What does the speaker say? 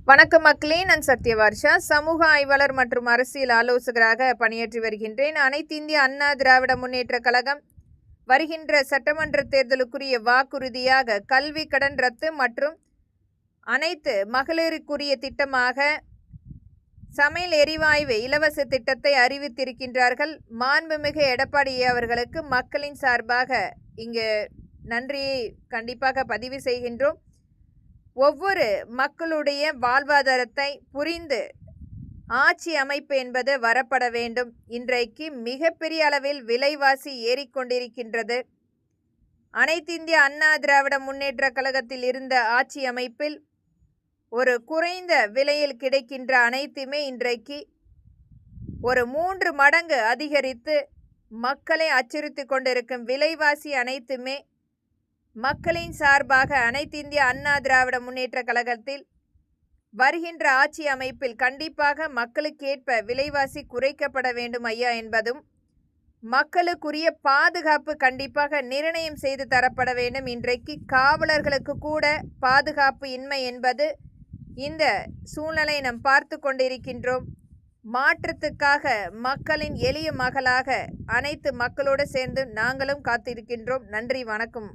வணக்கம் மக்களே, நான் சத்யவர்ஷா, சமூக ஆய்வாளர் மற்றும் அரசியல் ஆலோசகராக பணியாற்றி வருகின்றேன். அனைத்து இந்திய அண்ணா திராவிட முன்னேற்ற கழகம் வருகின்ற சட்டமன்ற தேர்தலுக்குரிய வாக்குறுதியாக கல்வி கடன் ரத்து மற்றும் அனைத்து மகளிருக்குரிய திட்டமாக சமையல் எரிவாயு இலவச திட்டத்தை அறிவித்திருக்கின்றார்கள். மாண்புமிகு எடப்பாடி அவர்களுக்கு மக்களின் சார்பாக இங்கு நன்றியை கண்டிப்பாக பதிவு செய்கின்றோம். ஒவ்வொரு மக்களுடைய வாழ்வாதாரத்தை புரிந்து ஆட்சி அமைப்பு என்பது வரப்பட வேண்டும். இன்றைக்கு மிகப்பெரிய அளவில் விலைவாசி ஏறிக்கொண்டிருக்கின்றது. அனைத்து இந்திய அண்ணா திராவிட முன்னேற்ற கழகத்தில் இருந்த ஆட்சி அமைப்பில் ஒரு குறைந்த விலையில் கிடைக்கின்ற அனைத்துமே இன்றைக்கு ஒரு 3 மடங்கு அதிகரித்து மக்களை அச்சுறுத்தி கொண்டிருக்கும் விலைவாசி அனைத்துமே மக்களின் சார்பாக அனைத்து இந்திய அண்ணா திராவிட முன்னேற்ற கழகத்தில் வருகின்ற ஆட்சி அமைப்பில் கண்டிப்பாக மக்களுக்கேற்ப விலைவாசி குறைக்கப்பட வேண்டும் ஐயா என்பதும், மக்களுக்குரிய பாதுகாப்பு கண்டிப்பாக நிர்ணயம் செய்து தரப்பட வேண்டும். இன்றைக்கு காவலர்களுக்கு கூட பாதுகாப்பு இன்மை என்பது இந்த சூழ்நிலை நாம் பார்த்து கொண்டிருக்கின்றோம். மாற்றத்துக்காக மக்களின் எளிய மகளாக அனைத்து மக்களோடு சேர்ந்து நாங்களும் காத்திருக்கின்றோம். நன்றி, வணக்கம்.